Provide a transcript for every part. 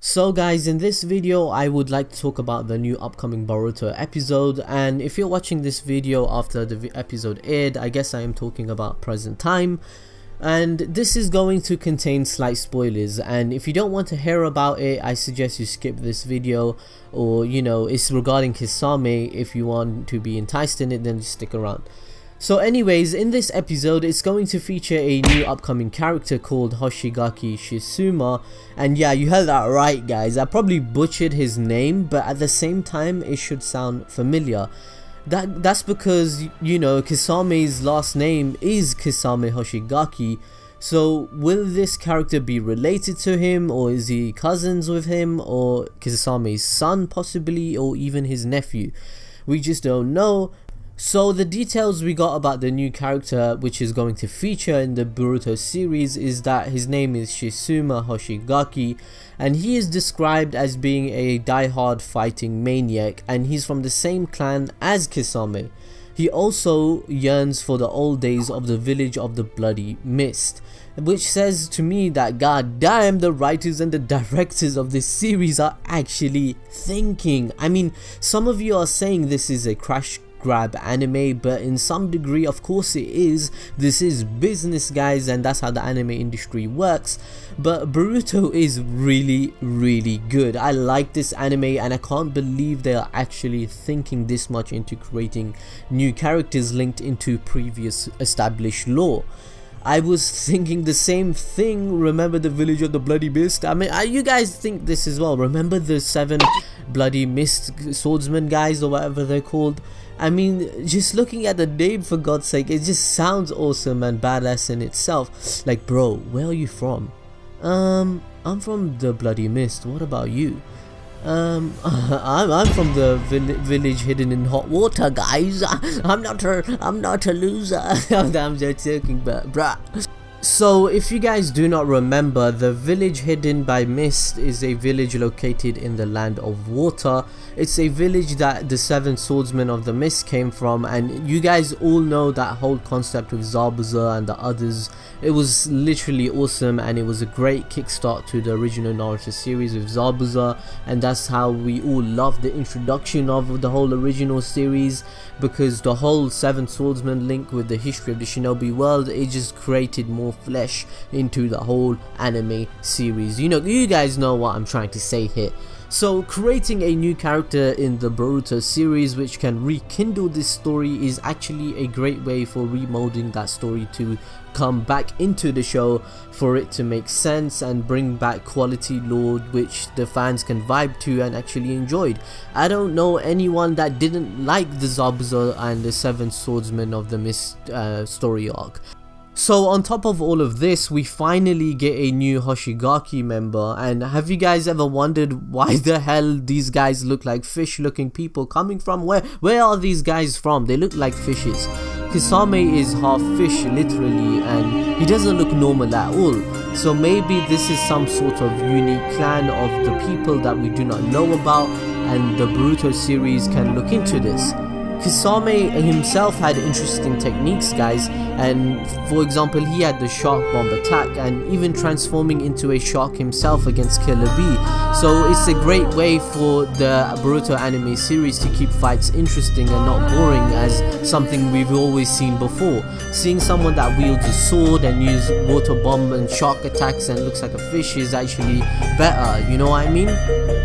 So guys, in this video I would like to talk about the new upcoming Boruto episode, and if you're watching this video after the episode aired, I guess I am talking about present time, and this is going to contain slight spoilers, and if you don't want to hear about it, I suggest you skip this video, or it's regarding Kisame. If you want to be enticed in it, then just stick around. So anyways, in this episode it's going to feature a new upcoming character called Hoshigaki Shizuma, and yeah, you heard that right guys, I probably butchered his name, but at the same time it should sound familiar. That's because Kisame's last name is Kisame Hoshigaki, so will this character be related to him, or is he cousins with him, or Kisame's son possibly, or even his nephew? We just don't know. So the details we got about the new character which is going to feature in the Boruto series is that his name is Shizuma Hoshigaki, and he is described as being a die-hard fighting maniac, and he's from the same clan as Kisame. He also yearns for the old days of the village of the Bloody Mist, which says to me that god damn, the writers and the directors of this series are actually thinking. I mean, some of you are saying this is a crash grab anime, but in some degree of course it is. This is business guys, and that's how the anime industry works. But Boruto is really good. I like this anime, and I can't believe they are actually thinking this much into creating new characters linked into previous established lore. I was thinking the same thing. Remember the village of the Bloody Mist? I mean, you guys think this as well. Remember the 7 Bloody Mist swordsmen guys, or whatever they're called? I mean, just looking at the name, for God's sake, it just sounds awesome and badass in itself. Like, bro, where are you from? I'm from the Bloody Mist. What about you? I'm from the village hidden in hot water, guys. I'm not a loser. I'm just joking, but bruh. So if you guys do not remember, the village hidden by mist is a village located in the land of water. It's a village that the 7 swordsmen of the mist came from, and you guys all know that whole concept with Zabuza and the others. It was literally awesome, and it was a great kickstart to the original Naruto series with Zabuza, and that's how we all loved the introduction of the whole original series, because the whole 7 swordsmen link with the history of the shinobi world, it just created more flesh into the whole anime series. You guys know what I'm trying to say here. So creating a new character in the Boruto series which can rekindle this story is actually a great way for remolding that story to come back into the show, for it to make sense and bring back quality lore which the fans can vibe to and actually enjoyed. I don't know anyone that didn't like the Zabuza and the 7 swordsmen of the mist story arc. So on top of all of this, we finally get a new Hoshigaki member, and have you guys ever wondered why the hell these guys look like fish looking people coming from? Where are these guys from? They look like fishes. Kisame is half fish literally, and he doesn't look normal at all. So maybe this is some sort of unique clan of the people that we do not know about, and the Boruto series can look into this. Kisame himself had interesting techniques guys, and for example he had the shark bomb attack, and even transforming into a shark himself against Killer Bee. So it's a great way for the Boruto anime series to keep fights interesting and not boring as something we've always seen before. Seeing someone that wields a sword and use water bomb and shark attacks and looks like a fish is actually better, you know what I mean?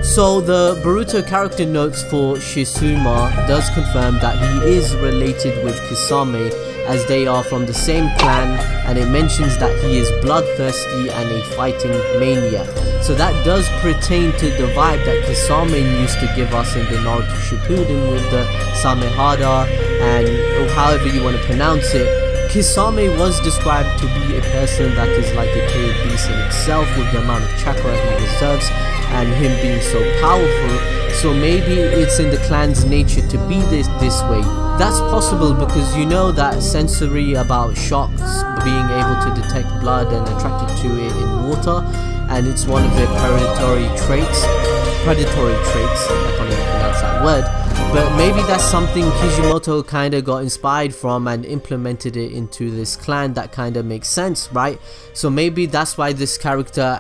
So the Boruto character notes for Shizuma does confirm that he is related with Kisame, as they are from the same clan, and it mentions that he is bloodthirsty and a fighting maniac. So that does pertain to the vibe that Kisame used to give us in the Naruto Shippuden with the Samehada, and however you want to pronounce it. Kisame was described to be a person that is like a killed beast in itself, with the amount of chakra he reserves and him being so powerful. So maybe it's in the clan's nature to be this way. That's possible because you know that sensory about sharks being able to detect blood and attracted to it in water, and it's one of their predatory traits. I can't even pronounce pronounce that word, but maybe that's something Kishimoto kind of got inspired from and implemented it into this clan. That kind of makes sense, right? So maybe that's why this character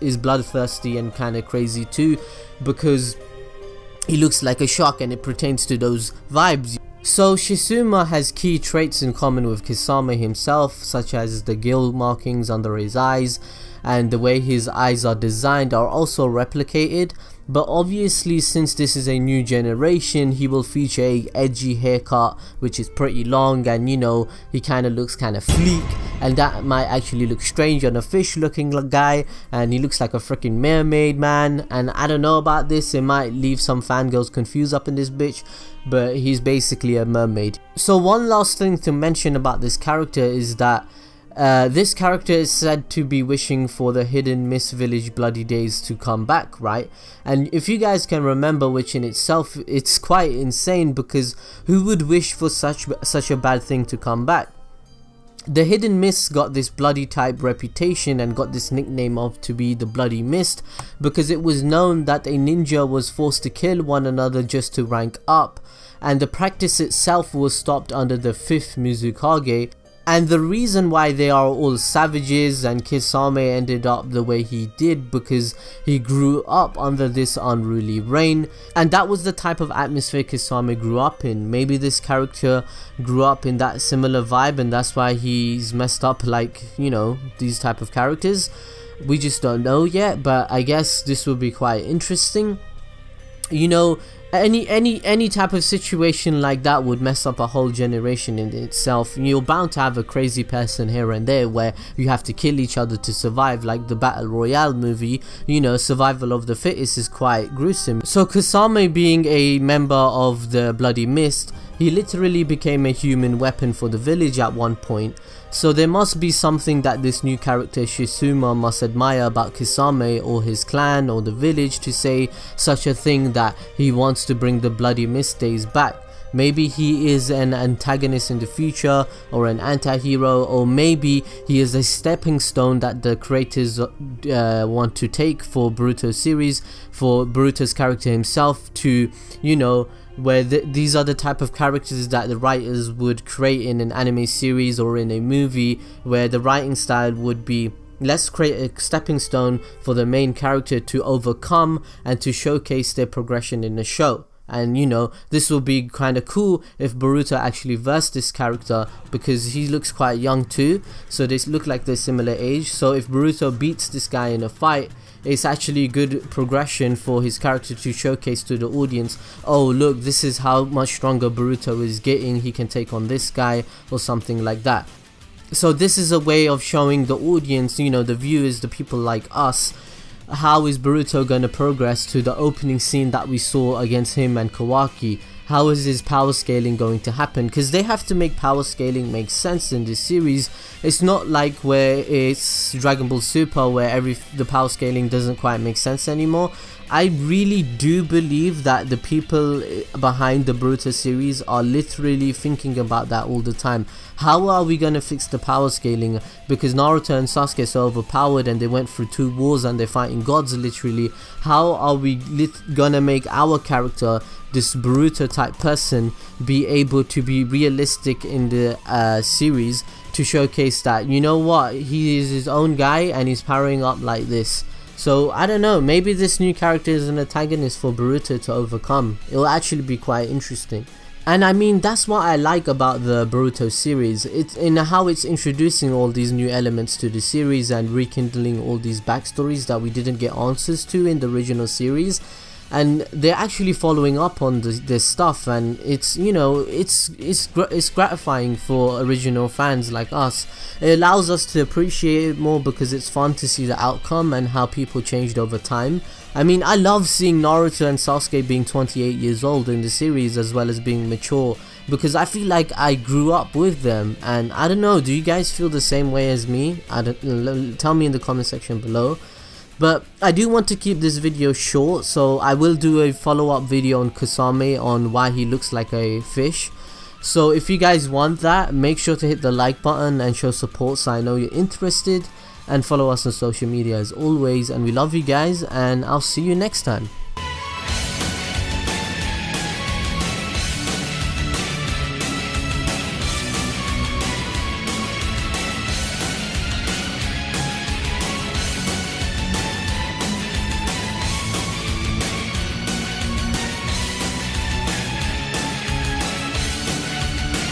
is bloodthirsty and kind of crazy too, because he looks like a shark and it pertains to those vibes. So Shizuma has key traits in common with Kisame himself, such as the gill markings under his eyes, and the way his eyes are designed are also replicated. But obviously, since this is a new generation, he will feature a edgy haircut which is pretty long, and you know, he kind of looks kind of sleek, and that might actually look strange on a fish looking guy, and he looks like a freaking mermaid, man. And I don't know about this, it might leave some fangirls confused up in this bitch, but he's basically a mermaid. So one last thing to mention about this character is that this character is said to be wishing for the hidden Mist Village bloody days to come back, right? And if you guys can remember, which in itself it's quite insane, because who would wish for such a bad thing to come back? The Hidden Mist got this bloody type reputation and got this nickname of to be the Bloody Mist because it was known that a ninja was forced to kill one another just to rank up, and the practice itself was stopped under the 5th Mizukage. And the reason why they are all savages and Kisame ended up the way he did because he grew up under this unruly reign, and that was the type of atmosphere Kisame grew up in. Maybe this character grew up in that similar vibe and that's why he's messed up like, you know, these type of characters. We just don't know yet, but I guess this will be quite interesting. You know, any type of situation like that would mess up a whole generation in itself. You're bound to have a crazy person here and there where you have to kill each other to survive, like the Battle Royale movie. You know, survival of the fittest is quite gruesome. So Kisame, being a member of the Bloody Mist, he literally became a human weapon for the village at one point. So there must be something that this new character Shizuma must admire about Kisame or his clan or the village to say such a thing that he wants to bring the Bloody Mist days back. Maybe he is an antagonist in the future or an anti-hero, or maybe he is a stepping stone that the creators want to take for Boruto series, for Boruto's character himself to, you know, where these are the type of characters that the writers would create in an anime series or in a movie, where the writing style would be, let's create a stepping stone for the main character to overcome and to showcase their progression in the show. And you know, this will be kind of cool if Boruto actually versed this character, because he looks quite young too, so they look like they're similar age. So if Boruto beats this guy in a fight, it's actually good progression for his character to showcase to the audience, oh look, this is how much stronger Boruto is getting, he can take on this guy or something like that. So this is a way of showing the audience, you know, the viewers, the people like us, how is Boruto going to progress to the opening scene that we saw against him and Kawaki. How is his power scaling going to happen? Because they have to make power scaling make sense in this series. It's not like where it's Dragon Ball Super where the power scaling doesn't quite make sense anymore. I really do believe that the people behind the Boruto series are literally thinking about that all the time. How are we going to fix the power scaling? Because Naruto and Sasuke are so overpowered and they went through 2 wars and they're fighting gods literally. How are we gonna make our character, this Boruto type person, be able to be realistic in the series to showcase that, you know what, he is his own guy and he's powering up like this. So I don't know, maybe this new character is an antagonist for Boruto to overcome. It'll actually be quite interesting. And I mean, that's what I like about the Boruto series. It's in how it's introducing all these new elements to the series and rekindling all these backstories that we didn't get answers to in the original series. And they're actually following up on this stuff, and it's, you know, it's gratifying for original fans like us. It allows us to appreciate it more because it's fun to see the outcome and how people changed over time. I mean, I love seeing Naruto and Sasuke being 28 years old in the series as well as being mature, because I feel like I grew up with them. And I don't know, do you guys feel the same way as me? Tell me in the comment section below. But I do want to keep this video short, so I will do a follow-up video on Kisame on why he looks like a fish. So if you guys want that, make sure to hit the like button and show support so I know you're interested. And follow us on social media as always, and we love you guys, and I'll see you next time.